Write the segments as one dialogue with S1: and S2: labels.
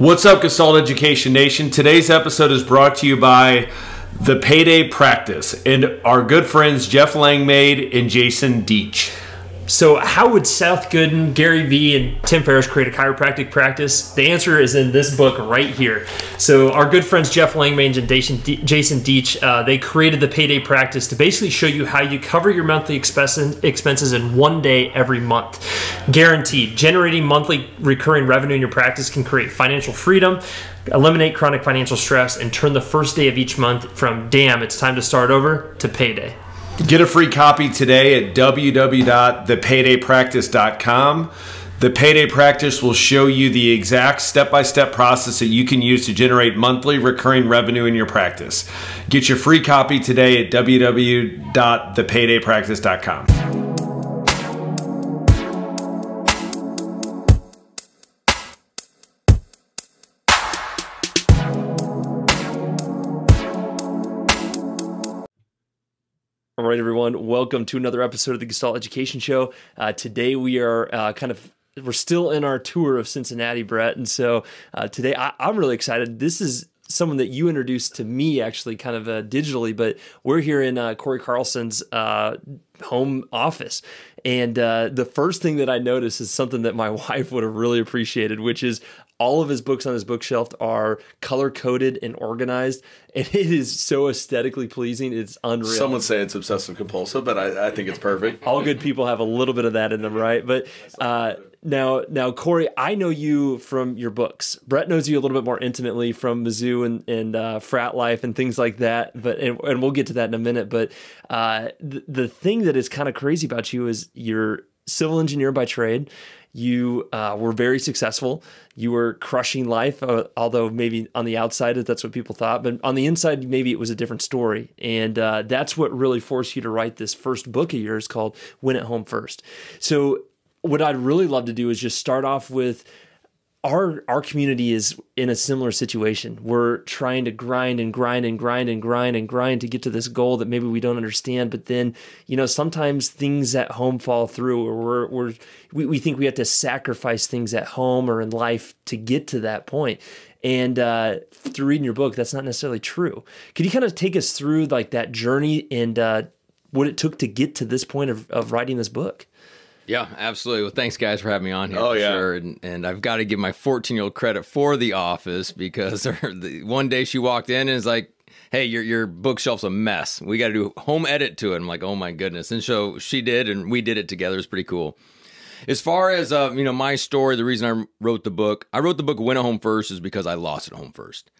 S1: What's up, Gestalt Education Nation? Today's episode is brought to you by The Payday Practice and our good friends Jeff Langmaid and Jason Deach.
S2: So how would Seth Godin, Gary Vee, and Tim Ferriss create a chiropractic practice? The answer is in this book right here. So our good friends Jeff Langmaid and Jason Deach, they created the Payday Practice to basically show you how you cover your monthly expenses in one day every month. Guaranteed. Generating monthly recurring revenue in your practice can create financial freedom, eliminate chronic financial stress, and turn the first day of each month from damn, it's time to start over to payday.
S1: Get a free copy today at www.thepaydaypractice.com. The Payday Practice will show you the exact step-by-step process that you can use to generate monthly recurring revenue in your practice. Get your free copy today at www.thepaydaypractice.com.
S2: All right, everyone. Welcome to another episode of the Gestalt Education Show. Today we are we're still in our tour of Cincinnati, Brett. And so today I'm really excited. This is someone that you introduced to me actually kind of digitally, but we're here in Cory Carlson's home office. And the first thing that I noticed is something that my wife would have really appreciated, which is all of his books on his bookshelf are color-coded and organized, and it is so aesthetically pleasing. It's unreal.
S3: Some would say it's obsessive-compulsive, but I think it's perfect.
S2: All good people have a little bit of that in them, right? But now, Cory, I know you from your books. Brett knows you a little bit more intimately from Mizzou and frat life and things like that. But and we'll get to that in a minute. But the thing that is kind of crazy about you is you're civil engineer by trade. You were very successful. You were crushing life, although maybe on the outside that's what people thought. But on the inside, maybe it was a different story. And that's what really forced you to write this first book of yours called Win at Home First. So what I'd really love to do is just start off with our community is in a similar situation. We're trying to grind to get to this goal that maybe we don't understand. But then, sometimes things at home fall through, or we think we have to sacrifice things at home or in life to get to that point. And through reading your book, that's not necessarily true. Could you kind of take us through like that journey and what it took to get to this point of writing this book?
S4: Yeah, absolutely. Well, thanks, guys, for having me on here.
S3: Oh,
S4: for
S3: yeah.
S4: Sure. And I've got to give my 14-year-old credit for The Office because one day she walked in and is like, hey, your bookshelf's a mess. We got to do home edit to it. I'm like, oh, my goodness. And so she did, and we did it together. It's pretty cool. As far as, my story, the reason I wrote the book Win at Home First is because I lost at home first.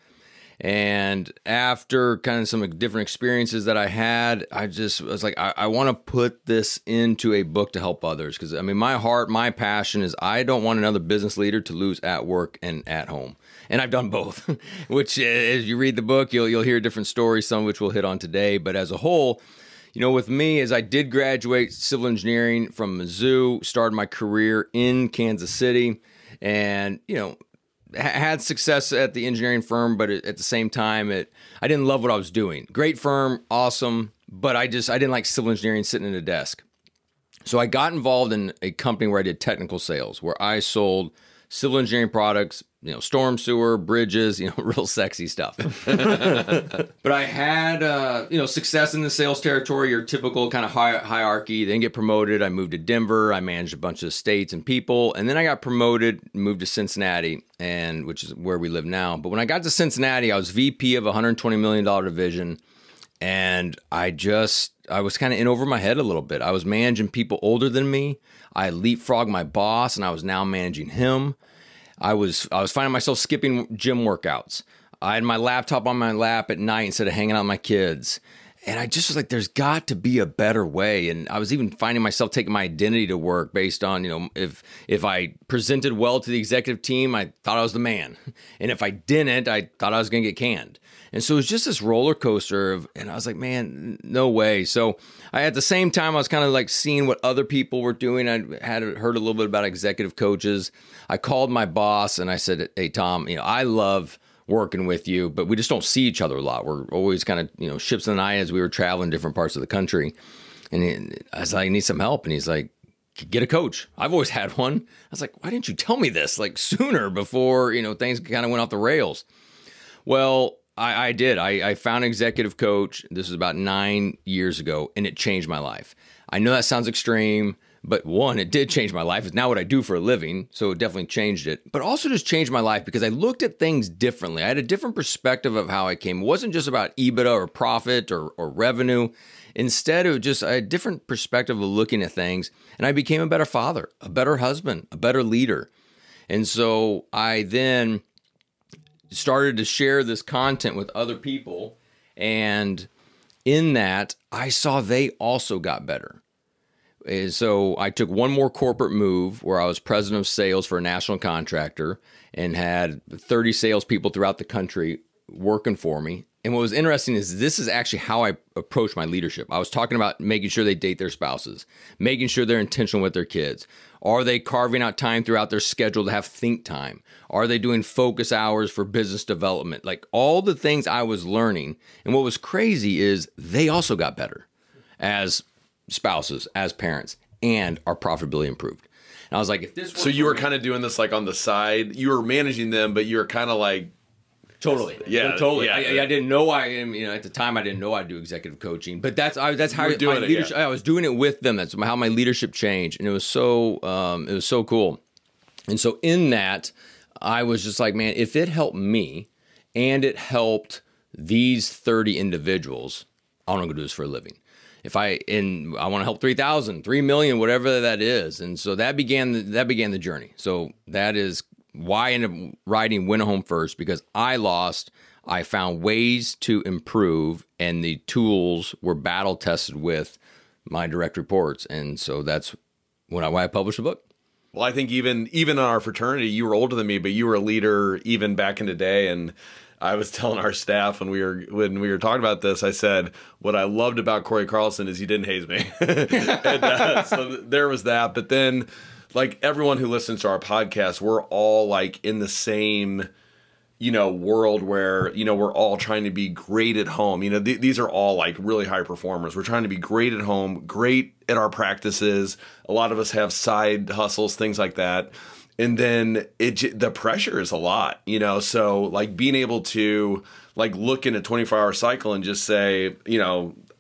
S4: And after kind of some different experiences that I had, I just was like, I want to put this into a book to help others. Because, my heart, my passion is I don't want another business leader to lose at work and at home. And I've done both, which as you read the book, you'll hear different stories, some of which we'll hit on today. But as a whole, with me, as I did graduate civil engineering from Mizzou, started my career in Kansas City, and, had success at the engineering firm, but at the same time, I didn't love what I was doing. Great firm, awesome, but I didn't like civil engineering sitting at a desk. So I got involved in a company where I did technical sales, where I sold civil engineering products, storm sewer, bridges, real sexy stuff. But I had, success in the sales territory, your typical kind of hierarchy. Then get promoted. I moved to Denver. I managed a bunch of states and people. And then I got promoted, moved to Cincinnati, which is where we live now. But when I got to Cincinnati, I was VP of a $120 million division. And I was kind of in over my head a little bit. I was managing people older than me. I leapfrogged my boss, and I was now managing him. I was finding myself skipping gym workouts. I had my laptop on my lap at night instead of hanging out with my kids. And I just was like, there's got to be a better way. And I was even finding myself taking my identity to work based on, if I presented well to the executive team, I thought I was the man. And if I didn't, I thought I was going to get canned. And so it was just this roller coaster and I was like, man, no way. So at the same time, I was kind of like seeing what other people were doing. I had heard a little bit about executive coaches. I called my boss and I said, hey, Tom, I love working with you, but we just don't see each other a lot. We're always kind of, ships in the night as we were traveling different parts of the country. And I was like, I need some help. And he's like, get a coach. I've always had one. I was like, why didn't you tell me this like sooner before, things kind of went off the rails? Well, I did. I found an executive coach. This was about 9 years ago, and it changed my life. I know that sounds extreme, but one, it did change my life. It's now what I do for a living, so it definitely changed it. But also just changed my life because I looked at things differently. I had a different perspective of how I came. It wasn't just about EBITDA or profit or revenue. Instead, it was just a different perspective of looking at things, and I became a better father, a better husband, a better leader. And so I then started to share this content with other people, and in that, I saw they also got better. And so I took one more corporate move where I was president of sales for a national contractor and had 30 salespeople throughout the country working for me. And what was interesting is this is actually how I approach my leadership. I was talking about making sure they date their spouses, making sure they're intentional with their kids. Are they carving out time throughout their schedule to have think time? Are they doing focus hours for business development? Like all the things I was learning. And what was crazy is they also got better as spouses, as parents, and our profitability improved. And I was like, if this
S1: So you were kind of doing this like on the side. You were managing them, but you were kind of like,
S4: totally.
S1: Yeah,
S4: totally.
S1: yeah.
S4: I didn't know at the time I didn't know I'd do executive coaching, but that's how
S1: were doing
S4: my
S1: it,
S4: leadership.
S1: yeah.
S4: I was doing it with them. That's how my leadership changed, and it was so cool. And so in that, I was just like, man, if it helped me, and it helped these 30 individuals, I want to go do this for a living. I want to help 3,000, 3 million, whatever that is, and so that began the journey. So that is why I ended up writing Win a Home First, because I found ways to improve, and the tools were battle tested with my direct reports. And so that's why I published the book.
S1: well, I think even in our fraternity, you were older than me, but you were a leader even back in the day. And I was telling our staff when we were talking about this, I said, what I loved about Cory Carlson is he didn't haze me. And, so there was that. But then, like everyone who listens to our podcast, we're all like in the same, world where, we're all trying to be great at home. These are all like really high performers. We're trying to be great at home, great at our practices. A lot of us have side hustles, things like that. And then the pressure is a lot, so like being able to like look in a 24-hour cycle and just say,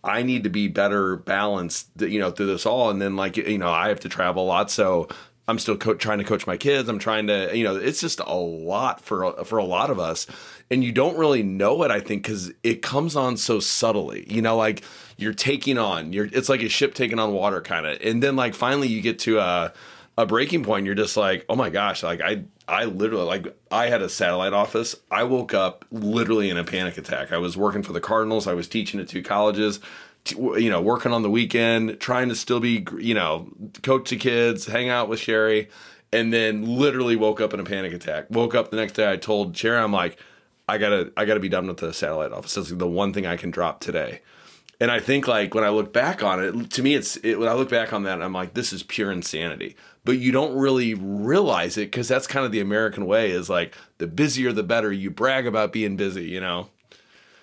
S1: I need to be better balanced, through this all. And then like, I have to travel a lot. So I'm still trying to coach my kids. I'm trying to, it's just a lot for a lot of us. And you don't really know it, I think, because it comes on so subtly, like you're taking on, it's like a ship taking on water kind of. And then like finally you get to a breaking point. You're just like, oh my gosh, like I literally, like I had a satellite office. I woke up literally in a panic attack. I was working for the Cardinals. I was teaching at 2 colleges, working on the weekend, trying to still be, coach the kids, hang out with Sherry, and then literally woke up in a panic attack. Woke up the next day. I told Sherry, I'm like, I gotta be done with the satellite office. That's the one thing I can drop today. And I think like when I look back on it, to me, when I look back on that, I'm like, this is pure insanity. But you don't really realize it because that's kind of the American way, is like the busier the better. You brag about being busy,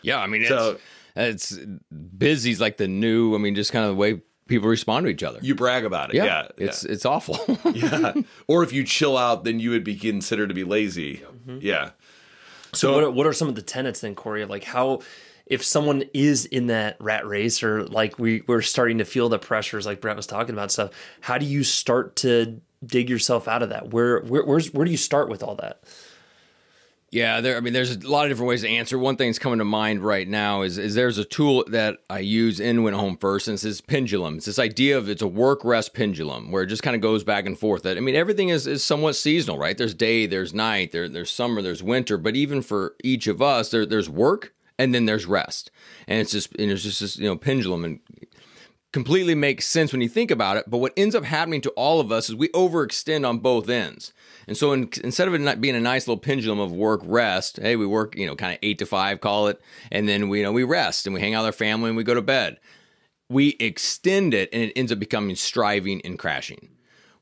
S4: Yeah, I mean, it's busy's like the new. I mean, just kind of the way people respond to each other.
S1: You brag about it. Yeah,
S4: it's awful.
S1: Yeah, or if you chill out, then you would be considered to be lazy. Mm-hmm. Yeah.
S2: So what are some of the tenets then, Cory, of like how, if someone is in that rat race, or like we're starting to feel the pressures like Brett was talking about stuff, how do you start to dig yourself out of that? Where do you start with all that?
S4: Yeah, there's a lot of different ways to answer. One thing that's coming to mind right now is there's a tool that I use in Win a Home First, and it's this pendulum. It's this idea of it's a work-rest pendulum where it just kind of goes back and forth. Everything is somewhat seasonal, right? There's day, there's night, there's summer, there's winter. But even for each of us, there's work and then there's rest. And it's just this pendulum, and completely makes sense when you think about it. But what ends up happening to all of us is we overextend on both ends. And so instead of it being a nice little pendulum of work, rest, hey, we work, kind of 8 to 5, call it, and then we rest and we hang out with our family and we go to bed. We extend it, and it ends up becoming striving and crashing.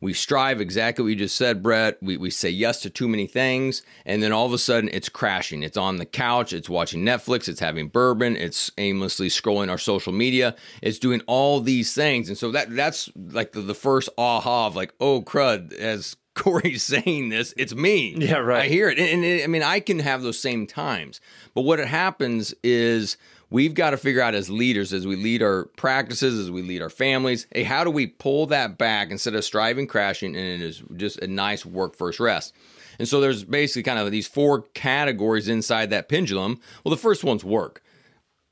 S4: We strive, exactly what you just said, Brett. We say yes to too many things, and then all of a sudden it's crashing. It's on the couch, it's watching Netflix, it's having bourbon, it's aimlessly scrolling our social media, it's doing all these things. And so that's like the first aha of like, oh crud, as Cory's saying this, it's me.
S2: Yeah, right.
S4: I hear it. And I mean, I can have those same times. But what happens is we've got to figure out as leaders, as we lead our practices, as we lead our families, hey, how do we pull that back instead of striving, crashing, and it is just a nice work first rest? And so there's basically kind of these 4 categories inside that pendulum. Well, the first one's work.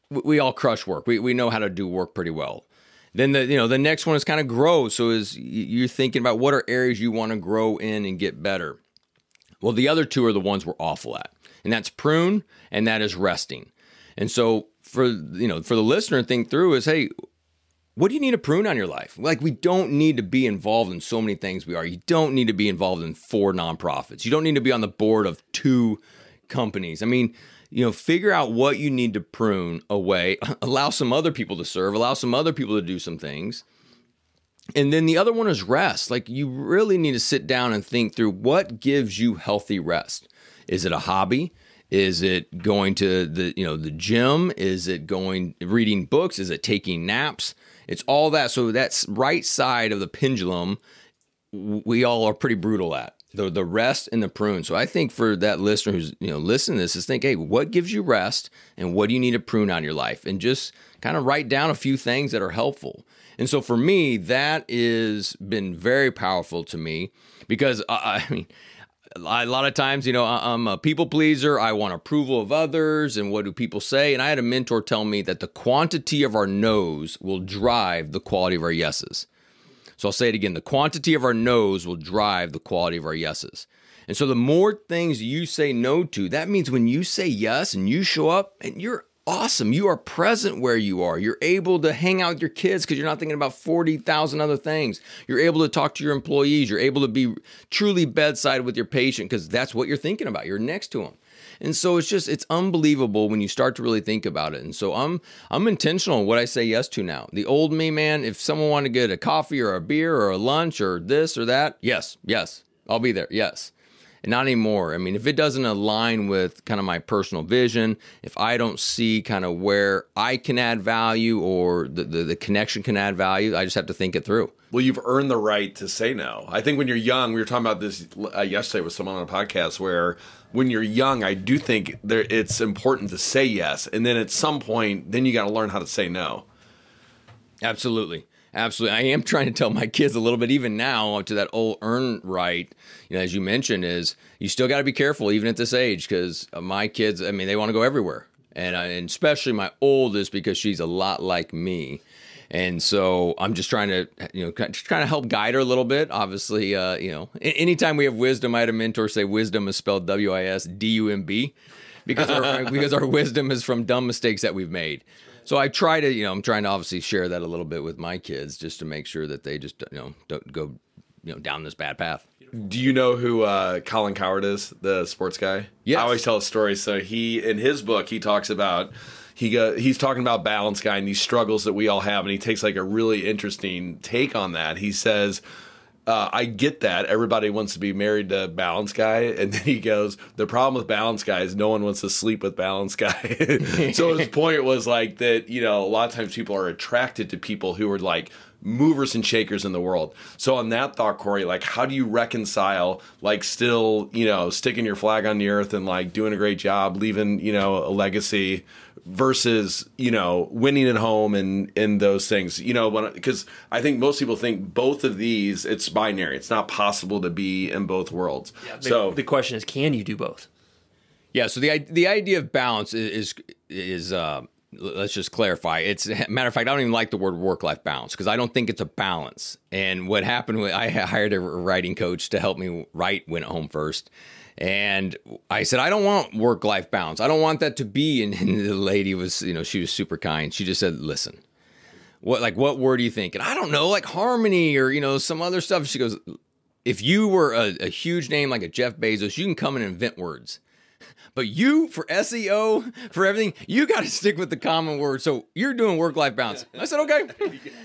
S4: We all crush work. We know how to do work pretty well. Then the next one is kind of grow. So is you're thinking about what are areas you want to grow in and get better. Well, the other 2 are the ones we're awful at, and that's prune and that is resting. And so for the listener to think through is, hey, what do you need to prune on your life? Like, we don't need to be involved in so many things we are. You don't need to be involved in 4 nonprofits. You don't need to be on the board of 2 companies. I mean, figure out what you need to prune away, allow some other people to serve, allow some other people to do some things. And then the other one is rest. Like, you really need to sit down and think through what gives you healthy rest. Is it a hobby? Is it going to the gym? Is it reading books? Is it taking naps? It's all that. So that's right side of the pendulum, we all are pretty brutal at. The rest and the prune. So I think for that listener who's listening to this is think, hey, what gives you rest and what do you need to prune out in your life? And just kind of write down a few things that are helpful. And so for me, that has been very powerful to me because I mean, a lot of times, I'm a people pleaser. I want approval of others and what do people say? And I had a mentor tell me that the quantity of our no's will drive the quality of our yeses. So I'll say it again. The quantity of our no's will drive the quality of our yeses. And so the more things you say no to, that means when you say yes and you show up and you're awesome, you are present where you are. You're able to hang out with your kids because you're not thinking about 40,000 other things. You're able to talk to your employees. You're able to be truly bedside with your patient because that's what you're thinking about. You're next to them. And so it's unbelievable when you start to really think about it. And so I'm intentional in what I say yes to now. The old me, man, if someone wanted to get a coffee or a beer or a lunch or this or that, yes, I'll be there, yes. And not anymore. I mean, if it doesn't align with kind of my personal vision, if I don't see kind of where I can add value or the connection can add value, I just have to think it through.
S1: Well, you've earned the right to say no. I think when you're young, we were talking about this yesterday with someone on a podcast where when you're young, I do think it's important to say yes. And then at some point, then you got to learn how to say no.
S4: Absolutely. Absolutely. I am trying to tell my kids a little bit, even now, to that old earn right, as you mentioned, is you still got to be careful even at this age because my kids, I mean, they want to go everywhere. And especially my oldest because she's a lot like me. And so I'm just trying to help guide her a little bit. Obviously, anytime we have wisdom, I had a mentor say wisdom is spelled WISDUMB because our wisdom is from dumb mistakes that we've made. So I try to, I'm trying to obviously share that a little bit with my kids just to make sure that they just, don't go, down this bad path.
S1: Do you know who Colin Cowherd is, the sports guy?
S4: Yes.
S1: I always tell a story. So in his book, he talks about, he's talking about balance guy and these struggles that we all have. And he takes like a really interesting take on that. He says, I get that. Everybody wants to be married to balance guy. And then he goes, the problem with balance guy is no one wants to sleep with balance guy. So his point was like that, a lot of times people are attracted to people who are like movers and shakers in the world. So on that thought, Cory, like how do you reconcile like still, sticking your flag on the earth and like doing a great job, leaving, a legacy versus, winning at home and those things, because I think most people think both of these, it's binary. It's not possible to be in both worlds.
S2: Yeah,
S1: so
S2: the question is, can you do both?
S4: Yeah. So the idea of balance is let's just clarify. It's matter of fact, I don't even like the word work-life balance because I don't think it's a balance. And what happened I hired a writing coach to help me write Win at Home First. And I said, I don't want work-life balance. I don't want that to be. And the lady was, she was super kind. She just said, listen, what word do you think? And I don't know, like harmony or, some other stuff. She goes, if you were a huge name like a Jeff Bezos, you can come and invent words. But you, for SEO, for everything, you got to stick with the common word. So you're doing work-life balance. I said, okay,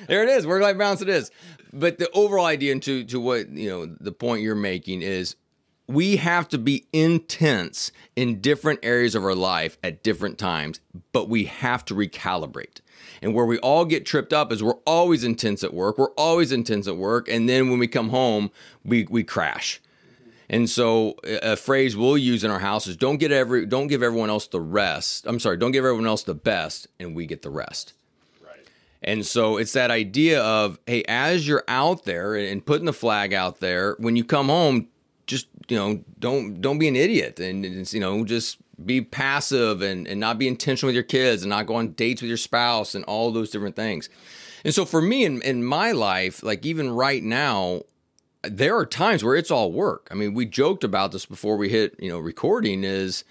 S4: there it is. Work-life balance it is. But the overall idea and to what, the point you're making is we have to be intense in different areas of our life at different times, but we have to recalibrate. And where we all get tripped up is we're always intense at work. And then when we come home, we crash. And so a phrase we'll use in our house is don't give everyone else the rest. Don't give everyone else the best and we get the rest. Right. And so it's that idea of, hey, as you're out there and putting the flag out there, when you come home, just, don't be an idiot and just be passive and not be intentional with your kids and not go on dates with your spouse and all those different things. And so for me in my life, like even right now, there are times where it's all work. I mean, we joked about this before we hit, recording is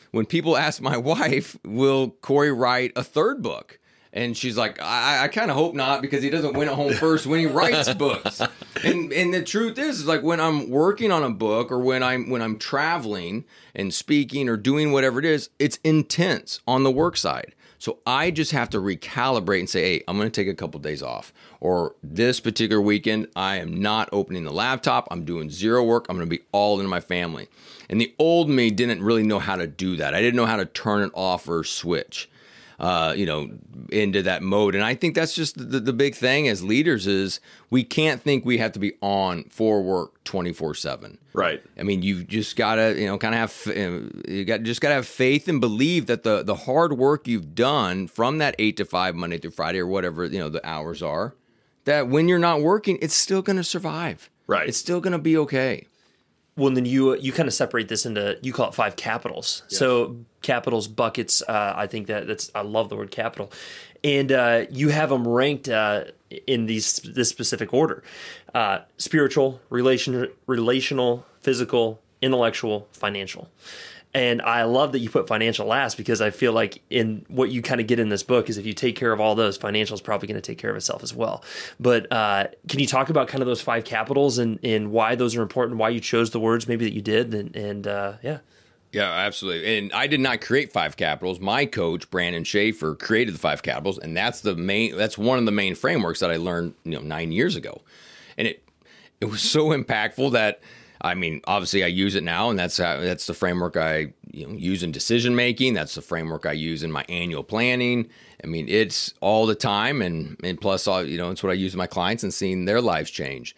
S4: when people ask my wife, will Cory write a third book? And she's like, I kind of hope not because he doesn't win at home first when he writes books. And the truth is like when I'm working on a book or when I'm traveling and speaking or doing whatever it is, it's intense on the work side. So I just have to recalibrate and say, hey, I'm going to take a couple of days off. Or this particular weekend, I am not opening the laptop. I'm doing zero work. I'm going to be all into my family. And the old me didn't really know how to do that. I didn't know how to turn it off or switch, into that mode. And I think that's just the big thing as leaders is we can't think we have to be on for work 24/7.
S1: Right.
S4: I mean, you just gotta, kind of have, just gotta have faith and believe that the hard work you've done from that 8 to 5, Monday through Friday or whatever, the hours are, that when you're not working, it's still going to survive.
S1: Right.
S4: It's still going to be okay.
S2: Well, and then you kind of separate this into, you call it 5 capitals. Yes. So capitals, buckets, I think I love the word capital. And you have them ranked in this specific order. Spiritual, relational, physical, intellectual, financial. And I love that you put financial last because I feel like in what you kind of get in this book is if you take care of all those, financial is probably going to take care of itself as well. But can you talk about kind of those 5 capitals and why those are important, why you chose the words maybe that you did? And yeah.
S4: Yeah, absolutely. And I did not create 5 capitals. My coach, Brandon Schaefer, created the 5 capitals. And that's one of the main frameworks that I learned 9 years ago. And it was so impactful that, I mean, obviously I use it now, and that's the framework I use in decision making. That's the framework I use in my annual planning. I mean, it's all the time, and plus, it's what I use with my clients and seeing their lives change.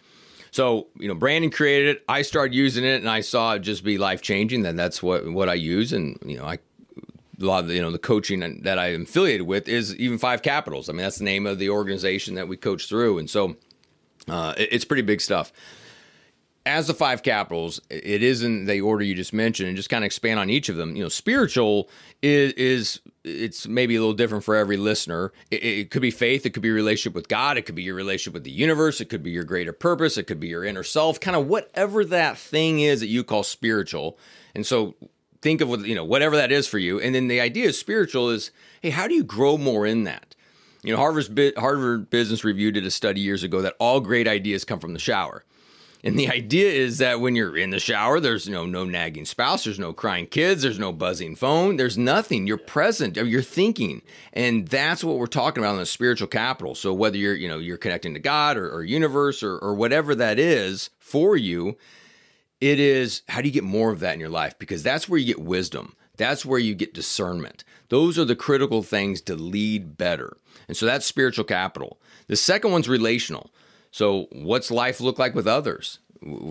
S4: So, Brandon created it. I started using it, and I saw it just be life changing. Then that's what I use, and a lot of the coaching that I am affiliated with is even 5 capitals. I mean, that's the name of the organization that we coach through, and so it's pretty big stuff. As the 5 capitals, it is in the order you just mentioned, and just kind of expand on each of them. Spiritual is it's maybe a little different for every listener. It could be faith, it could be your relationship with God, it could be your relationship with the universe, it could be your greater purpose, it could be your inner self, kind of whatever that thing is that you call spiritual. And so think of whatever that is for you. And then the idea of spiritual is, hey, how do you grow more in that? Harvard Business Review did a study years ago that all great ideas come from the shower. And the idea is that when you're in the shower, there's no nagging spouse, there's no crying kids, there's no buzzing phone, there's nothing. You're present, you're thinking. And that's what we're talking about in the spiritual capital. So whether you're connecting to God or universe or whatever that is for you, it is how do you get more of that in your life? Because that's where you get wisdom. That's where you get discernment. Those are the critical things to lead better. And so that's spiritual capital. The second one's relational. So what's life look like with others?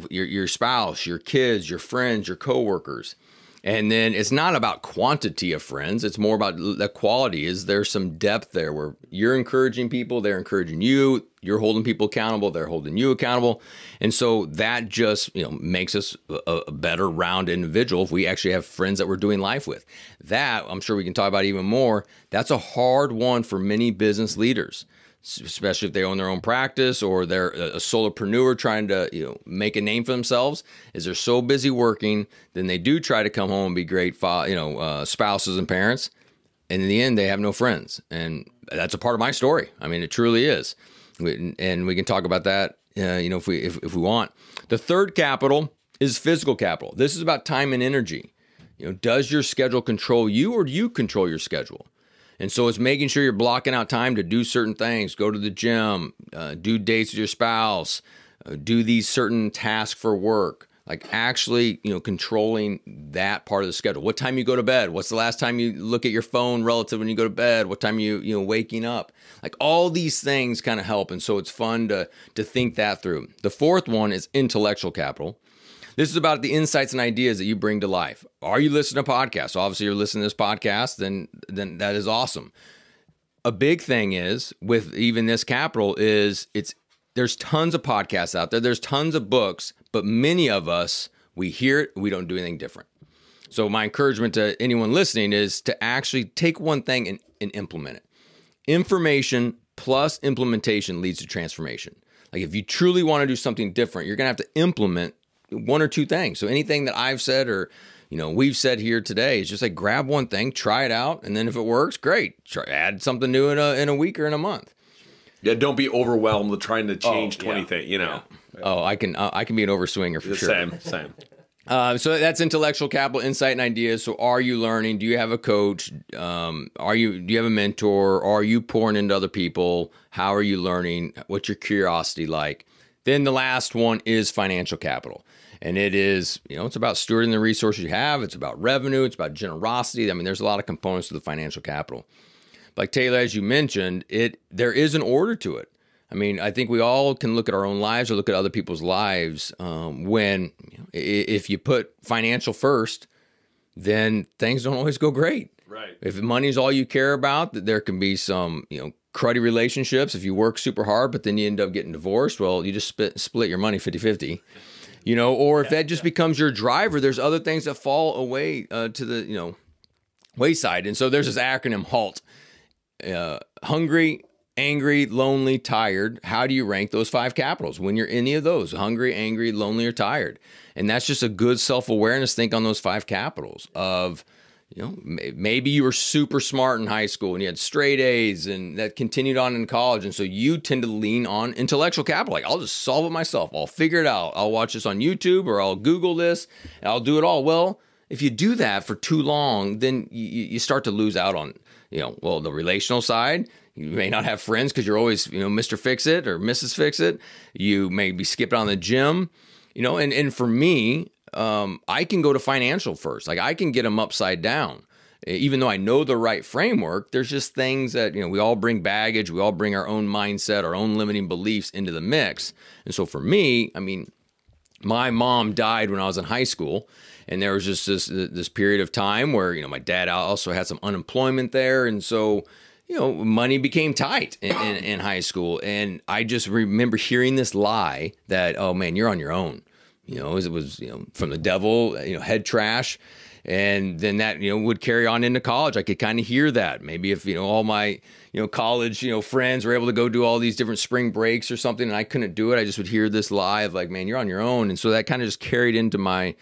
S4: Your spouse, your kids, your friends, your coworkers. And then it's not about quantity of friends. It's more about the quality. Is there some depth there where you're encouraging people, they're encouraging you, you're holding people accountable, they're holding you accountable. And so that just makes us a better round individual if we actually have friends that we're doing life with. That, I'm sure we can talk about even more. That's a hard one for many business leaders, especially if they own their own practice or they're a solopreneur trying to make a name for themselves. Is they're so busy working, then they do try to come home and be great spouses and parents, and in the end they have no friends. And that's a part of my story. I mean, it truly is, and we can talk about that if we want. The third capital is physical capital. This is about time and energy. does your schedule control you, or do you control your schedule? And so it's making sure you're blocking out time to do certain things, go to the gym, do dates with your spouse, do these certain tasks for work, like actually, controlling that part of the schedule. What time you go to bed? What's the last time you look at your phone relative when you go to bed? What time you waking up? Like all these things kind of help. And so it's fun to think that through. The fourth one is intellectual capital. This is about the insights and ideas that you bring to life. Are you listening to podcasts? Obviously, you're listening to this podcast, then that is awesome. A big thing is with even this capital is there's tons of podcasts out there. There's tons of books, but many of us, we hear it, we don't do anything different. So my encouragement to anyone listening is to actually take one thing and implement it. Information plus implementation leads to transformation. Like if you truly want to do something different, you're going to have to implement one or two things. So anything that I've said or we've said here today is just like grab one thing, try it out, and then if it works, great. Add something new in a week or in a month.
S1: Yeah, don't be overwhelmed with trying to change 20 things.
S4: Yeah. Oh, I can be an overswinger for sure.
S1: Same.
S4: So that's intellectual capital, insight, and ideas. So are you learning? Do you have a coach? Do you have a mentor? Are you pouring into other people? How are you learning? What's your curiosity like? Then the last one is financial capital. And it is, it's about stewarding the resources you have. It's about revenue. It's about generosity. I mean, there's a lot of components to the financial capital. Like Taylor, as you mentioned, there is an order to it. I mean, I think we all can look at our own lives or look at other people's lives when if you put financial first, then things don't always go great.
S1: Right.
S4: If money's all you care about, there can be some, cruddy relationships. If you work super hard, but then you end up getting divorced, well, you just split your money 50-50. Or if that just becomes your driver, there's other things that fall away to the, wayside. And so there's this acronym HALT. Hungry, angry, lonely, tired. How do you rank those 5 capitals when you're any of those? Hungry, angry, lonely, or tired. And that's just a good self-awareness. Think on those 5 capitals of, maybe you were super smart in high school and you had straight A's and that continued on in college. And so you tend to lean on intellectual capital. Like, I'll just solve it myself. I'll figure it out. I'll watch this on YouTube or I'll Google this and I'll do it all. Well, if you do that for too long, then you start to lose out on, the relational side. You may not have friends because you're always, Mr. Fix-It or Mrs. Fix-It. You may be skipping on the gym, and for me, I can go to financial first. Like I can get them upside down. Even though I know the right framework, there's just things that, we all bring baggage. We all bring our own mindset, our own limiting beliefs into the mix. And so for me, I mean, my mom died when I was in high school. And there was just this period of time where, my dad also had some unemployment there. And so, money became tight in high school. And I just remember hearing this lie that, oh man, you're on your own. It was from the devil, head trash. And then that, would carry on into college. I could kind of hear that. Maybe if, all my, college, friends were able to go do all these different spring breaks or something and I couldn't do it, I just would hear this lie of like, man, you're on your own. And so that kind of just carried into my,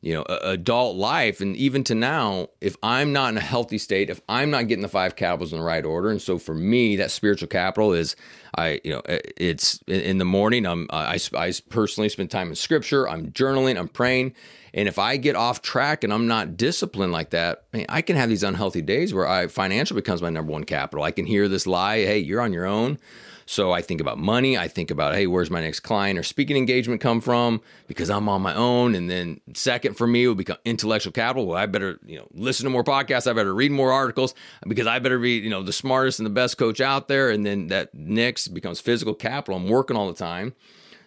S4: adult life. And even to now, if I'm not in a healthy state, if I'm not getting the 5 capitals in the right order. And so for me, that spiritual capital is, it's in the morning. I personally spend time in scripture. I'm journaling, I'm praying. And if I get off track and I'm not disciplined like that, man, I can have these unhealthy days where financial becomes my number one capital. I can hear this lie, hey, you're on your own. So I think about money. I think about, hey, where's my next client or speaking engagement come from? Because I'm on my own. And then second for me will become intellectual capital. Well, I better, listen to more podcasts. I better read more articles because I better be, the smartest and the best coach out there. And then that next becomes physical capital. I'm working all the time.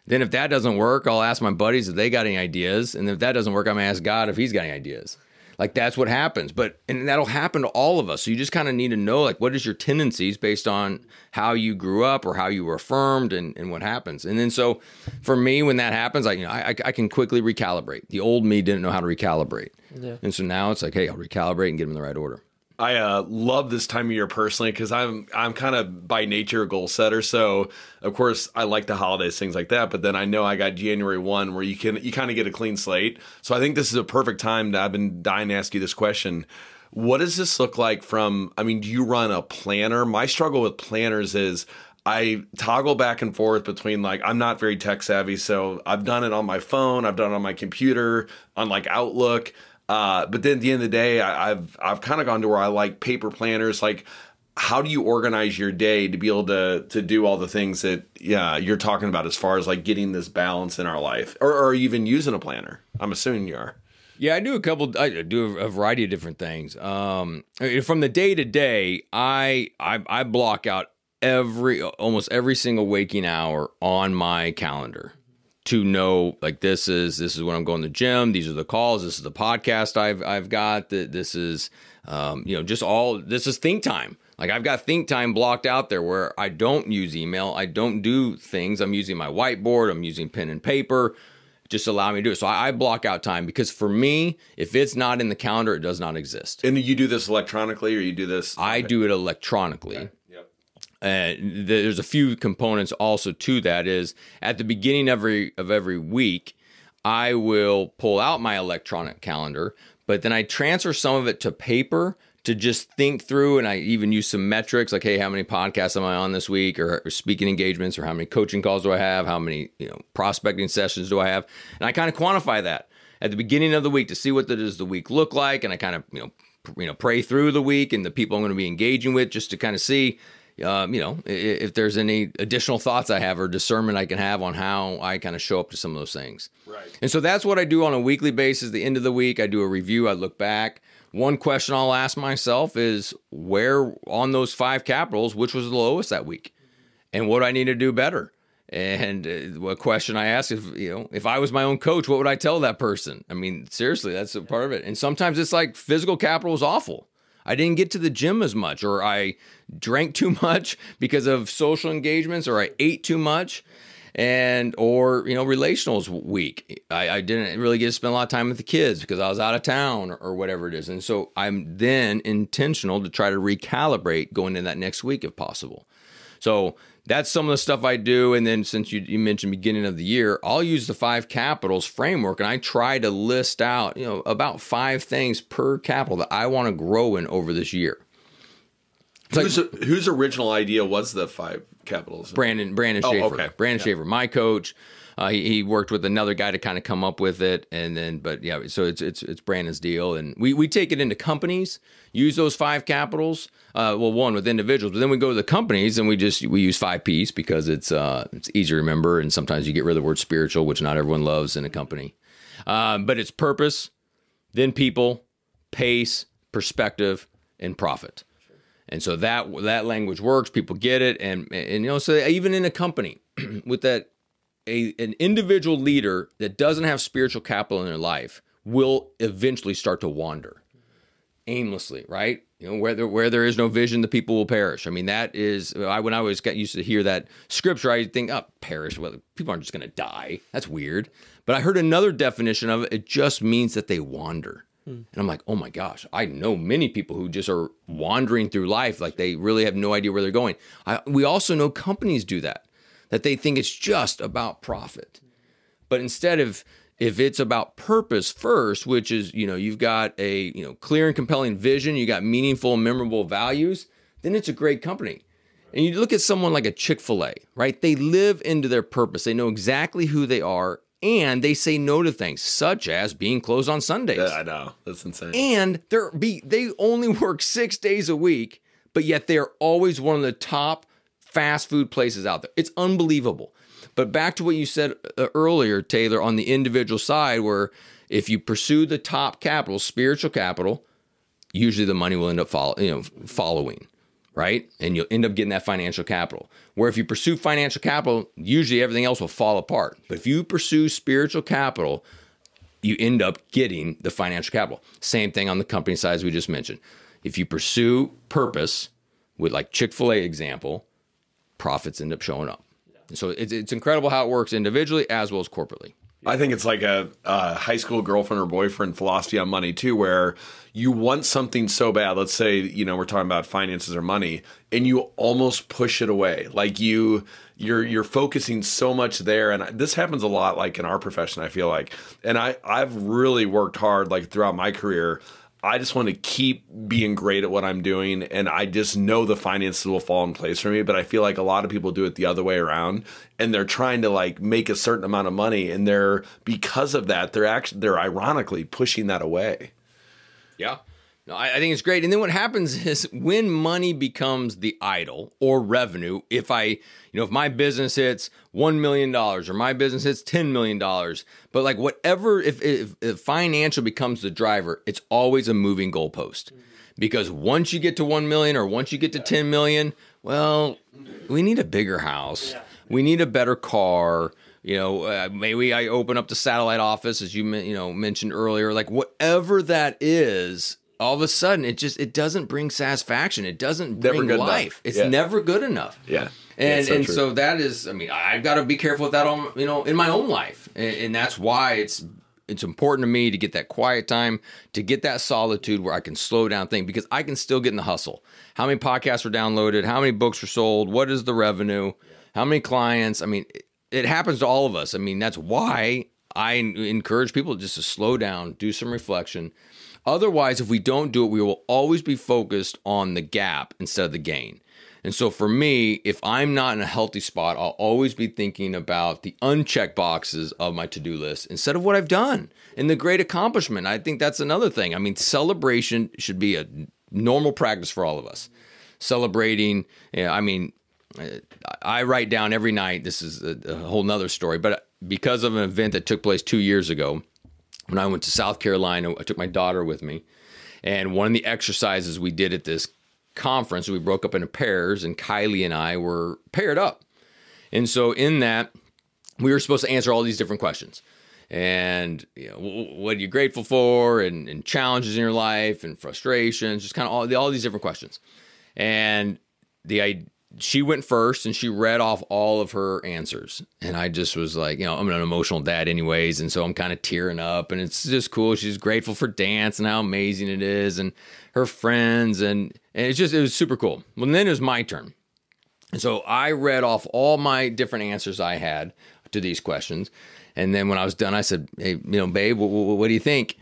S4: Then if that doesn't work, I'll ask my buddies if they got any ideas. And if that doesn't work, I'm going to ask God if he's got any ideas. Like that's what happens. And that'll happen to all of us. So you just kind of need to know, like, what is your tendencies based on how you grew up or how you were affirmed and what happens. And then so for me, when that happens, I can quickly recalibrate. The old me didn't know how to recalibrate. Yeah. And so now it's like, hey, I'll recalibrate and get them in the right order.
S1: I love this time of year personally because I'm kind of by nature a goal setter. So of course I like the holidays, things like that. But then I know I got January 1 where you kind of get a clean slate. So I think this is a perfect time that I've been dying to ask you this question. What does this look like do you run a planner? My struggle with planners is I toggle back and forth between I'm not very tech savvy. So I've done it on my phone. I've done it on my computer, on Outlook. But then at the end of the day, I've kind of gone to where I like paper planners. Like, how do you organize your day to be able to do all the things that you're talking about as far as like getting this balance in our life, or even using a planner? I'm assuming you are.
S4: Yeah, I do a variety of different things. From the day to day, I block out almost every single waking hour on my calendar to know, like, this is when I'm going to the gym. These are the calls. This is the podcast I've got. This is this is think time. Like, I've got think time blocked out there where I don't use email. I don't do things. I'm using my whiteboard. I'm using pen and paper. Just allow me to do it. So I block out time, because for me, if it's not in the calendar, it does not exist.
S1: And you do this electronically, or you do this?
S4: I do it electronically. Okay. Yep. And there's a few components also to that. Is at the beginning of every week, I will pull out my electronic calendar, but then I transfer some of it to paper to just think through. And I even use some metrics like, hey, how many podcasts am I on this week, or speaking engagements, or how many coaching calls do I have? How many, prospecting sessions do I have? And I kind of quantify that at the beginning of the week to see what does the week look like. And I kind of, pray through the week and the people I'm going to be engaging with, just to kind of see, if there's any additional thoughts I have or discernment I can have on how I kind of show up to some of those things.
S1: Right.
S4: And so that's what I do on a weekly basis. The end of the week, I do a review. I look back. One question I'll ask myself is, where on those 5 capitals, which was the lowest that week? And what do I need to do better? And a question I ask is, if I was my own coach, what would I tell that person? I mean, seriously, that's a part of it. And sometimes it's like physical capital is awful. I didn't get to the gym as much, or I drank too much because of social engagements, or I ate too much. Or relationals weak. I didn't really get to spend a lot of time with the kids because I was out of town, or whatever it is. And so I'm then intentional to try to recalibrate going into that next week if possible. So that's some of the stuff I do. And then, since you mentioned beginning of the year, I'll use the 5 capitals framework, and I try to list out, about 5 things per capital that I want to grow in over this year.
S1: Whose original idea was the 5 capitals?
S4: Brandon Schaefer.
S1: Okay.
S4: Brandon Schaefer, my coach. He worked with another guy to kind of come up with it, and then, so it's Brandon's deal, and we take it into companies, use those 5 capitals. One with individuals, but then we go to the companies and we use 5 P's because it's easy to remember, and sometimes you get rid of the word spiritual, which not everyone loves in a company. But it's purpose, then people, pace, perspective, and profit. And so that language works. People get it, and so even in a company with that, an individual leader that doesn't have spiritual capital in their life will eventually start to wander aimlessly, right? Where there is no vision, the people will perish. I mean, that is when I always got used to hear that scripture, I think, perish. Well, people aren't just going to die. That's weird. But I heard another definition of it. It just means that they wander. And I'm like, oh my gosh, I know many people who just are wandering through life, like they really have no idea where they're going. We also know companies do that they think it's just about profit. But instead of, if it's about purpose first, which is, you've got a, clear and compelling vision, you got meaningful and memorable values, then it's a great company. And you look at someone like a Chick-fil-A, right? They live into their purpose. They know exactly who they are. And they say no to things such as being closed on Sundays.
S1: Yeah, I know. That's insane.
S4: And they only work 6 days a week, but yet they're always one of the top fast food places out there. It's unbelievable. But back to what you said earlier, Taylor, on the individual side, where if you pursue the top capital, spiritual capital, usually the money will end up following. Right? And you'll end up getting that financial capital. Where if you pursue financial capital, usually everything else will fall apart. But if you pursue spiritual capital, you end up getting the financial capital. Same thing on the company side, as we just mentioned. If you pursue purpose, with like Chick-fil-A example, profits end up showing up. So it's incredible how it works individually as well as corporately.
S1: I think it's like a high school girlfriend or boyfriend philosophy on money too, where you want something so bad. Let's say, we're talking about finances or money, and you almost push it away. Like you're focusing so much there. And this happens a lot, like in our profession, I feel like. And I've really worked hard, like throughout my career. I just want to keep being great at what I'm doing, and I just know the finances will fall in place for me. But I feel like a lot of people do it the other way around, and they're trying to like make a certain amount of money, and because of that, they're ironically pushing that away.
S4: Yeah. No, I think it's great. And then what happens is when money becomes the idol or revenue, if my business hits $1 million or my business hits $10 million, but like whatever, if financial becomes the driver, it's always a moving goalpost. Because once you get to 1 million or once you get to 10 million, well, we need a bigger house. Yeah. We need a better car. Maybe I open up the satellite office, as you mentioned earlier, like whatever that is. All of a sudden, it doesn't bring satisfaction. It doesn't bring life. It's never good enough.
S1: Yeah.
S4: And so that is, I've got to be careful with that in my own life. And that's why it's important to me to get that quiet time, to get that solitude where I can slow down, think, because I can still get in the hustle. How many podcasts are downloaded? How many books are sold? What is the revenue? How many clients? It happens to all of us. That's why I encourage people just to slow down, do some reflection. Otherwise, if we don't do it, we will always be focused on the gap instead of the gain. And so for me, if I'm not in a healthy spot, I'll always be thinking about the unchecked boxes of my to-do list instead of what I've done and the great accomplishment. I think that's another thing. Celebration should be a normal practice for all of us. Celebrating, I write down every night. This is a whole nother story, but because of an event that took place 2 years ago, when I went to South Carolina, I took my daughter with me. And one of the exercises we did at this conference, we broke up into pairs, and Kylie and I were paired up. And so in that, we were supposed to answer all these different questions. And what are you grateful for, and challenges in your life, and frustrations, just kind of all these different questions. And she went first, and she read off all of her answers. And I just was like, I'm an emotional dad anyways. And so I'm kind of tearing up, and it's just cool. She's grateful for dance and how amazing it is and her friends. And it was super cool. Well, then it was my turn. And so I read off all my different answers I had to these questions. And then when I was done, I said, hey, babe, what do you think?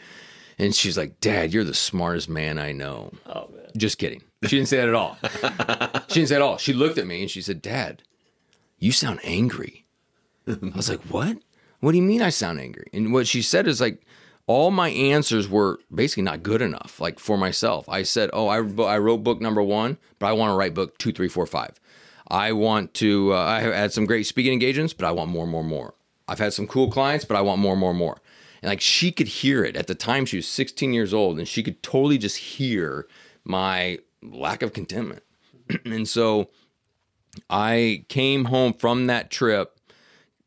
S4: And she's like, Dad, you're the smartest man I know. Oh, man. Just kidding. She didn't say that at all. She didn't say it at all. She looked at me and she said, Dad, you sound angry. I was like, what? What do you mean I sound angry? And what she said is like, all my answers were basically not good enough, like for myself. I said, I wrote book number 1, but I want to write book 2, 3, 4, 5. I want to, I have had some great speaking engagements, but I want more. I've had some cool clients, but I want more. And like she could hear it. At the time, she was 16 years old, and she could totally just hear my lack of contentment. And so I came home from that trip.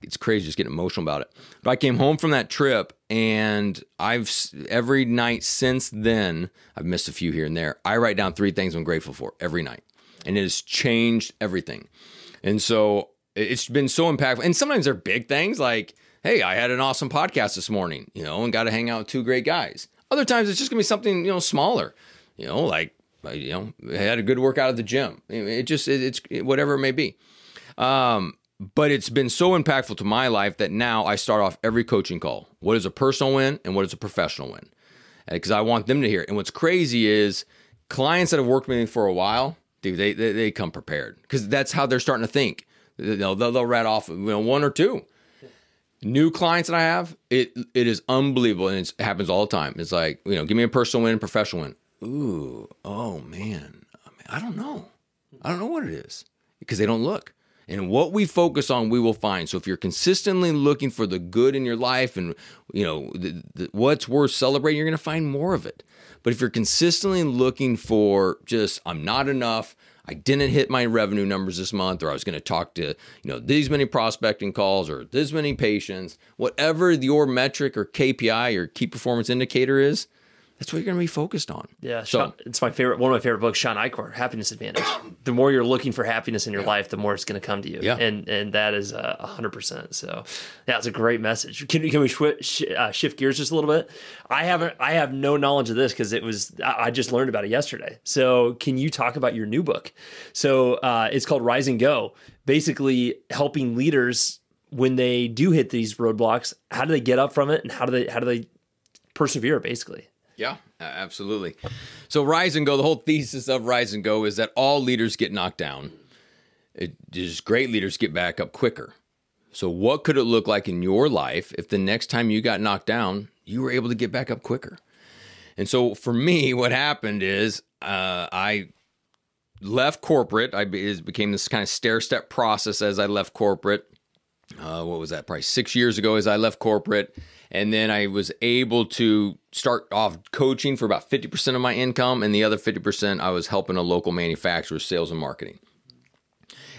S4: It's crazy just getting emotional about it. But I came home from that trip, and every night since then, I've missed a few here and there. I write down 3 things I'm grateful for every night. And it has changed everything. And so it's been so impactful. And sometimes they're big things like, hey, I had an awesome podcast this morning, and got to hang out with 2 great guys. Other times it's just gonna be something, smaller, like, I had a good workout at the gym. It's whatever it may be. But it's been so impactful to my life that now I start off every coaching call. What is a personal win and what is a professional win? Because I want them to hear it. And what's crazy is clients that have worked with me for a while, dude, they come prepared because that's how they're starting to think. They'll rat off 1 or 2. New clients that I have, it is unbelievable, and it happens all the time. It's like, give me a personal win and professional win. Ooh, oh man, I don't know. I don't know what it is because they don't look. And what we focus on, we will find. So if you're consistently looking for the good in your life and, what's worth celebrating, you're going to find more of it. But if you're consistently looking for just, I'm not enough, I didn't hit my revenue numbers this month, or I was going to talk to, these many prospecting calls or this many patients, whatever your metric or KPI or key performance indicator is, that's what you're going to be focused on. Yeah,
S2: so it's one of my favorite books, Sean Eichor, Happiness Advantage. The more you're looking for happiness in your life, the more it's going to come to you. Yeah. And that is 100%. So yeah, it's a great message. Can we shift gears just a little bit? I have no knowledge of this because I just learned about it yesterday. So can you talk about your new book? So it's called Rise and Go, basically helping leaders when they do hit these roadblocks. How do they get up from it, and how do they persevere, basically?
S4: Yeah, absolutely. So Rise and Go, the whole thesis of Rise and Go is that all leaders get knocked down. Just great leaders get back up quicker. So what could it look like in your life if the next time you got knocked down, you were able to get back up quicker? And so for me, what happened is I left corporate. It became this kind of stair-step process as I left corporate. What was that? Probably 6 years ago as I left corporate. And then I was able to start off coaching for about 50% of my income. And the other 50%, I was helping a local manufacturer, sales and marketing.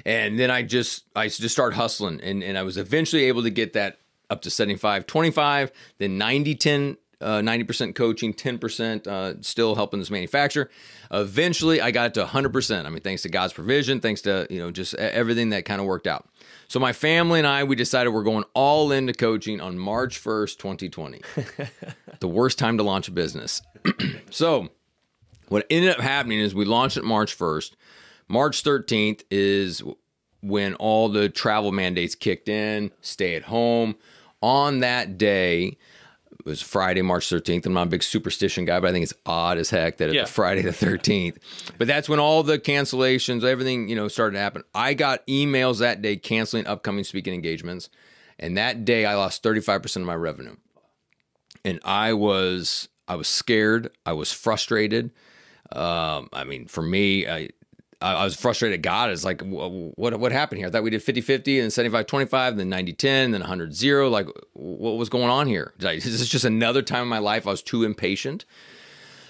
S4: And then I just started hustling. And I was eventually able to get that up to 75-25, then 90-10, 90% coaching, 10% still helping this manufacturer. Eventually, I got it to 100%. I mean, thanks to God's provision, thanks to, just everything that kind of worked out. So my family and I, we decided we're going all into coaching on March 1st, 2020. The worst time to launch a business. So what ended up happening is we launched it March 1st. March 13th is when all the travel mandates kicked in, stay at home. On that day, it was Friday, March 13th. I'm not a big superstition guy, but I think it's odd as heck that it's Friday the 13th. But that's when all the cancellations, everything, started to happen. I got emails that day canceling upcoming speaking engagements. And that day I lost 35% of my revenue. And I was scared. I was frustrated. For me, I was frustrated at God. It's like, what happened here? I thought we did 50-50 and 75-25, then 90-10, then 100-0. Like, what was going on here? Is this just another time in my life I was too impatient?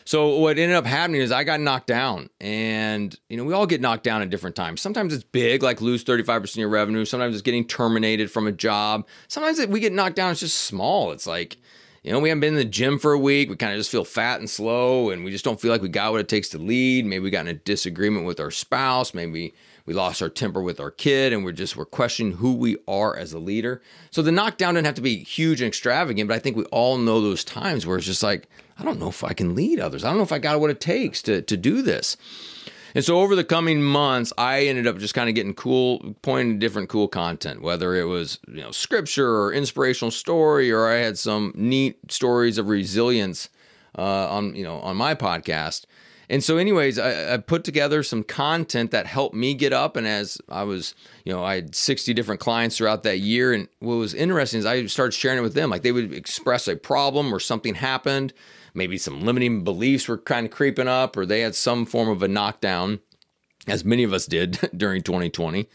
S4: So what ended up happening is I got knocked down. And, we all get knocked down at different times. Sometimes it's big, like lose 35% of your revenue. Sometimes it's getting terminated from a job. Sometimes we get knocked down, it's just small. It's like, we haven't been in the gym for a week. We kind of just feel fat and slow, and we just don't feel like we got what it takes to lead. Maybe we got in a disagreement with our spouse. Maybe we lost our temper with our kid, and we're questioning who we are as a leader. So the knockdown doesn't have to be huge and extravagant, but I think we all know those times where it's just like, I don't know if I can lead others. I don't know if I got what it takes to do this. And so over the coming months, I ended up just kind of getting pointing to different cool content, whether it was, scripture or inspirational story, or I had some neat stories of resilience on my podcast. And so anyways, I put together some content that helped me get up. And as I was, I had 60 different clients throughout that year. And what was interesting is I started sharing it with them. Like they would express a problem or something happened. Maybe some limiting beliefs were kind of creeping up, or they had some form of a knockdown, as many of us did during 2020.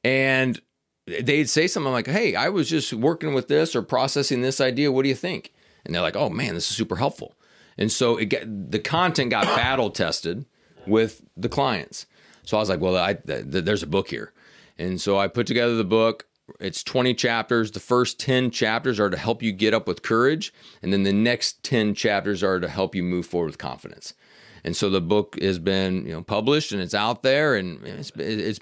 S4: And they'd say something like, hey, I was just working with this or processing this idea. What do you think? And they're like, oh man, this is super helpful. And so the content got battle tested with the clients. So I was like, well, there's a book here. And so I put together the book. It's 20 chapters. The first 10 chapters are to help you get up with courage. And then the next 10 chapters are to help you move forward with confidence. And so the book has been, published and it's out there and it's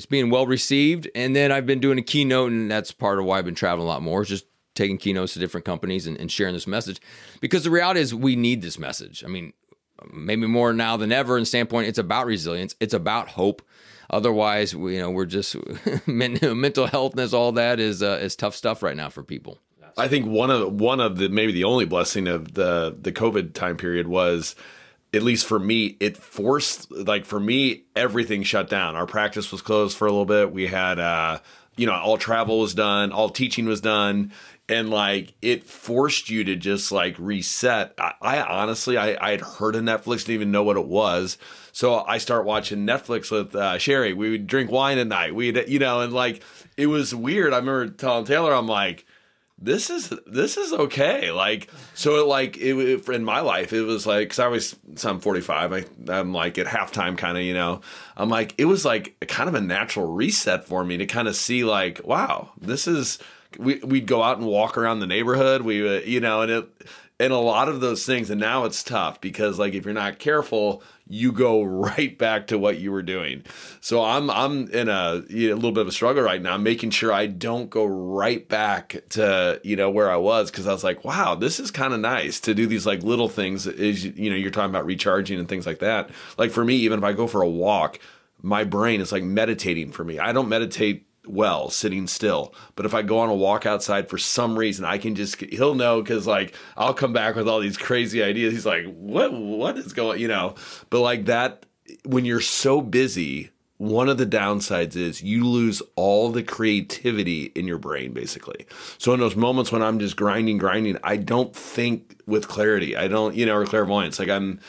S4: being well received. And then I've been doing a keynote, and that's part of why I've been traveling a lot more, is just taking keynotes to different companies and sharing this message, because the reality is we need this message. I mean, maybe more now than ever in standpoint, it's about resilience. It's about hope. Otherwise, we're just mental healthness. All that is tough stuff right now for people.
S1: I think one of the maybe the only blessing of the COVID time period was, at least for me, it forced, for me, everything shut down. Our practice was closed for a little bit. We had all travel was done, all teaching was done, and it forced you to just reset. I honestly had heard of Netflix, didn't even know what it was. So I start watching Netflix with Sherry. We would drink wine at night. We'd, and it was weird. I remember telling Taylor, I'm like, this is okay. So in my life, it was cause I'm 45. I'm at halftime kind of, I'm like, it was kind of a natural reset for me to kind of see wow, this is, we'd go out and walk around the neighborhood. And a lot of those things. And now it's tough because if you're not careful, you go right back to what you were doing. So I'm in a little bit of a struggle right now, making sure I don't go right back to, where I was. Cause I was like, wow, this is kind of nice to do these little things is, you're talking about recharging and things like that. For me, even if I go for a walk, my brain is meditating for me. I don't meditate well sitting still. But if I go on a walk outside for some reason, I can just, he'll know, because like I'll come back with all these crazy ideas. He's like, what is going, you know? But like that, when you're so busy, one of the downsides is you lose all the creativity in your brain, basically. So in those moments when I'm just grinding, I don't think with clarity. I don't, you know, or clairvoyance. Like I'm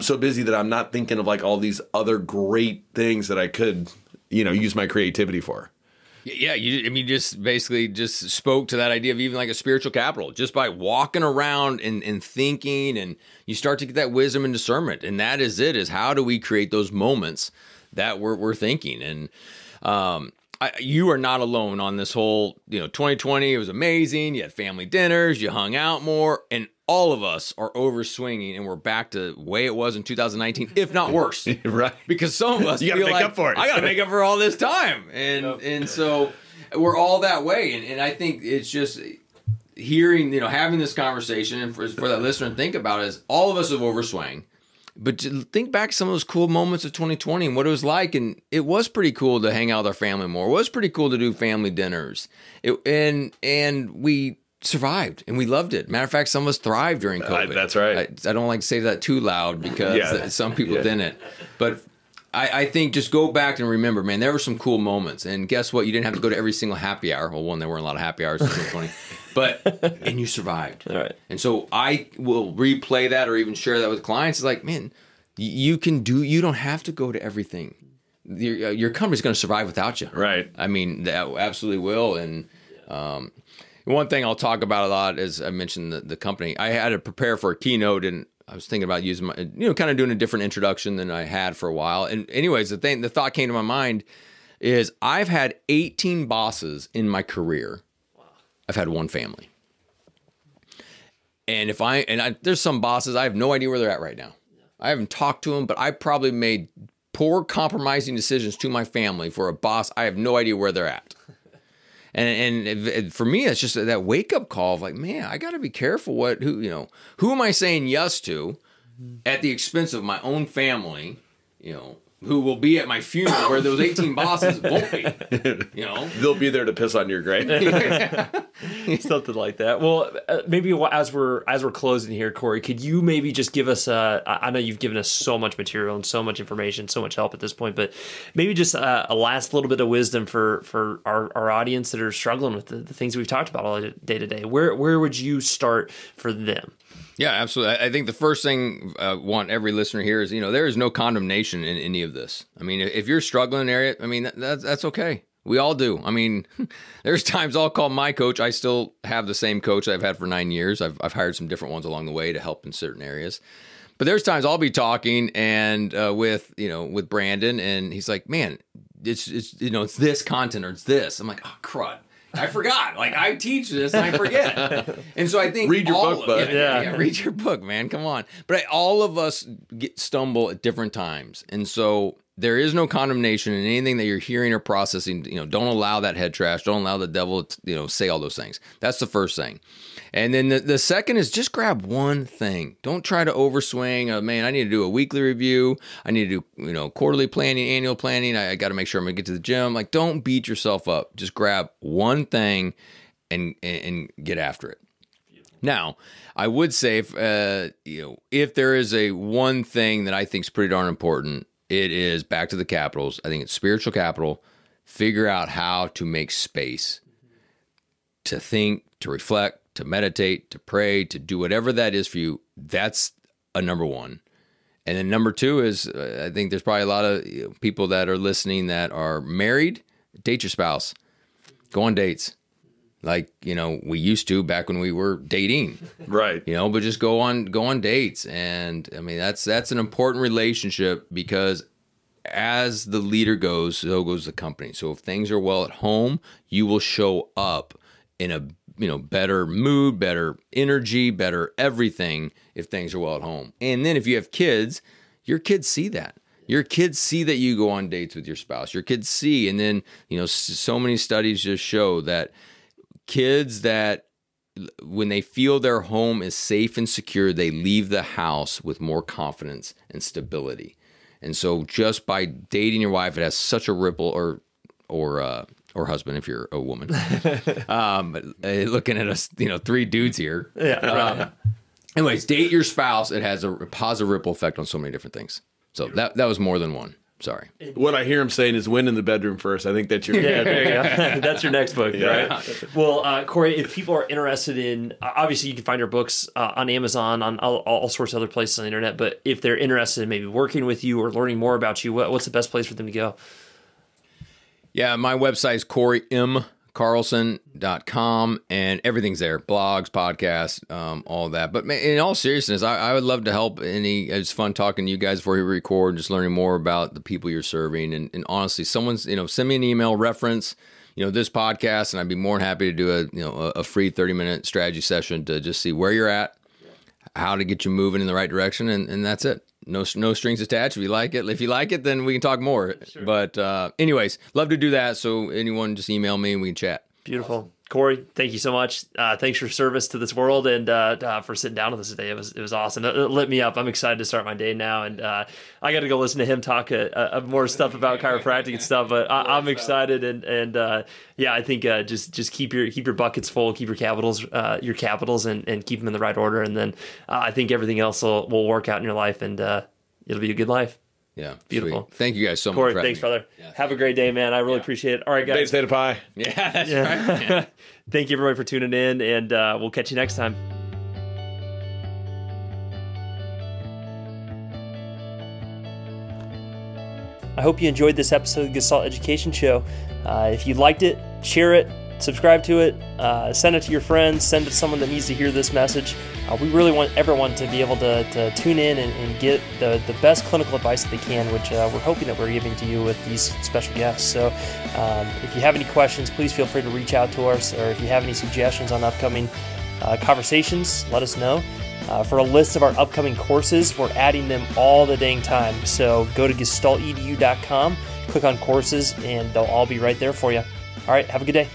S1: so busy that I'm not thinking of like all these other great things that I could, you know, use my creativity for.
S4: Yeah, you just basically just spoke to that idea of even like a spiritual capital, just by walking around and thinking, and you start to get that wisdom and discernment. And that is it, is how do we create those moments that we're thinking? And you are not alone on this whole, 2020, it was amazing. You had family dinners, you hung out more, and all of us are overswinging, and we're back to the way it was in 2019, if not worse.
S1: Right.
S4: Because some of us
S1: you gotta make up for it.
S4: I got to make up for all this time. And so we're all that way. And I think it's just hearing, having this conversation, and for that listener to think about it, is all of us have overswung. But to think back to some of those cool moments of 2020 and what it was like. And it was pretty cool to hang out with our family more. It was pretty cool to do family dinners. And we survived, and we loved it. Matter of fact, some of us thrived during COVID.
S1: That's right.
S4: I don't like to say that too loud, because some people didn't. But I think just go back and remember, man, there were some cool moments. And guess what? You didn't have to go to every single happy hour. Well, one, there weren't a lot of happy hours in 2020. And you survived.
S2: All right.
S4: And so I will replay that or even share that with clients. It's like, man, you don't have to go to everything. Your company's going to survive without you.
S1: Right.
S4: I mean, that absolutely will. And one thing I'll talk about a lot is, I mentioned the company. I had to prepare for a keynote, and I was thinking about using my, kind of doing a different introduction than I had for a while. And anyways, the thought came to my mind is I've had 18 bosses in my career. I've had one family. And there's some bosses, I have no idea where they're at right now. I haven't talked to them, but I probably made poor compromising decisions to my family for a boss. I have no idea where they're at. And for me, it's just that wake up call of like, man, I got to be careful who am I saying yes to at the expense of my own family, who will be at my funeral, where those 18 bosses won't be,
S1: They'll be there to piss on your grave.
S2: Something like that. Well, maybe as we're closing here, Cory, could you maybe just give us I know you've given us so much material and so much information, so much help at this point, but maybe just a last little bit of wisdom for our audience that are struggling with the things we've talked about all day to day. Where would you start for them?
S4: Yeah, absolutely. I think the first thing I want every listener here is, there is no condemnation in any of this. I mean, if you're struggling in an area, I mean, that's okay. We all do. I mean, there's times I'll call my coach. I still have the same coach I've had for 9 years. I've hired some different ones along the way to help in certain areas. But there's times I'll be talking and with Brandon, and he's like, man, it's this content or it's this. I'm like, oh, crud. I forgot. Like, I teach this and I forget. And so I think
S1: read your book, bud.
S4: Yeah, read your book, man. Come on. But all of us stumble at different times. And so there is no condemnation in anything that you're hearing or processing. Don't allow that head trash. Don't allow the devil to, say all those things. That's the first thing. And then the second is just grab one thing. Don't try to overswing. Man, I need to do a weekly review. I need to do, quarterly planning, annual planning. I got to make sure I'm going to get to the gym. Like, don't beat yourself up. Just grab one thing and get after it. Now, I would say if there is a one thing that I think is pretty darn important, it is back to the capitals. I think it's spiritual capital. Figure out how to make space to think, to reflect, to meditate, to pray, to do whatever that is for you. That's a number one. And then number two is, I think there's probably a lot of people that are listening that are married. Date your spouse. Go on dates. Like, we used to back when we were dating.
S1: Right.
S4: But just go on dates. And I mean, that's an important relationship, because as the leader goes, so goes the company. So if things are well at home, you will show up in a better mood, better energy, better everything if things are well at home. And then if you have kids, your kids see that. Your kids see that you go on dates with your spouse. Your kids see, and then, so many studies just show that kids that when they feel their home is safe and secure, they leave the house with more confidence and stability. And so just by dating your wife, it has such a ripple or or husband if you're a woman. But looking at us, 3 dudes here.
S2: Yeah.
S4: Anyways, date your spouse. It has a positive ripple effect on so many different things. So that was more than one. Sorry.
S1: What I hear him saying is win in the bedroom first. I think that's your
S2: Yeah, there you go. That's your next book, right? Well, Cory, if people are interested in, obviously you can find your books on Amazon, on all sorts of other places on the internet, but if they're interested in maybe working with you or learning more about you, what's the best place for them to go?
S4: Yeah, my website is CoryCarlson.com, and everything's there. Blogs, podcasts, all of that. But in all seriousness, I would love to help it's fun talking to you guys before we record, just learning more about the people you're serving. And honestly, someone's, send me an email reference, this podcast, and I'd be more than happy to do a free 30-minute strategy session to just see where you're at, how to get you moving in the right direction, and that's it. No strings attached. If you like it, then we can talk more. Sure. But anyways, love to do that. So anyone, just email me and we can chat.
S2: Beautiful. Cory, thank you so much. Thanks for your service to this world and for sitting down with us today. It was awesome. It lit me up. I'm excited to start my day now, and I got to go listen to him talk more stuff about chiropractic and stuff. But I'm excited, and I think just keep your buckets full, keep your capitals, and keep them in the right order, and then I think everything else will work out in your life, and it'll be a good life.
S4: Yeah,
S2: beautiful.
S4: Sweet. Thank you guys so
S2: Cory,
S4: much.
S2: thanks, brother. Yeah. Have a great day, man. I really appreciate it. All right, guys.
S1: Baked potato pie.
S4: Yeah, that's right.
S2: Thank you, everybody, for tuning in, and we'll catch you next time. I hope you enjoyed this episode of the Gestalt Education Show. If you liked it, share it, subscribe to it, send it to your friends, send it to someone that needs to hear this message. We really want everyone to be able to tune in and get the best clinical advice that they can, which we're hoping that we're giving to you with these special guests. So if you have any questions, please feel free to reach out to us, or if you have any suggestions on upcoming conversations, let us know. For a list of our upcoming courses, we're adding them all the dang time. So go to gestaltedu.com, click on courses, and they'll all be right there for you. All right, have a good day.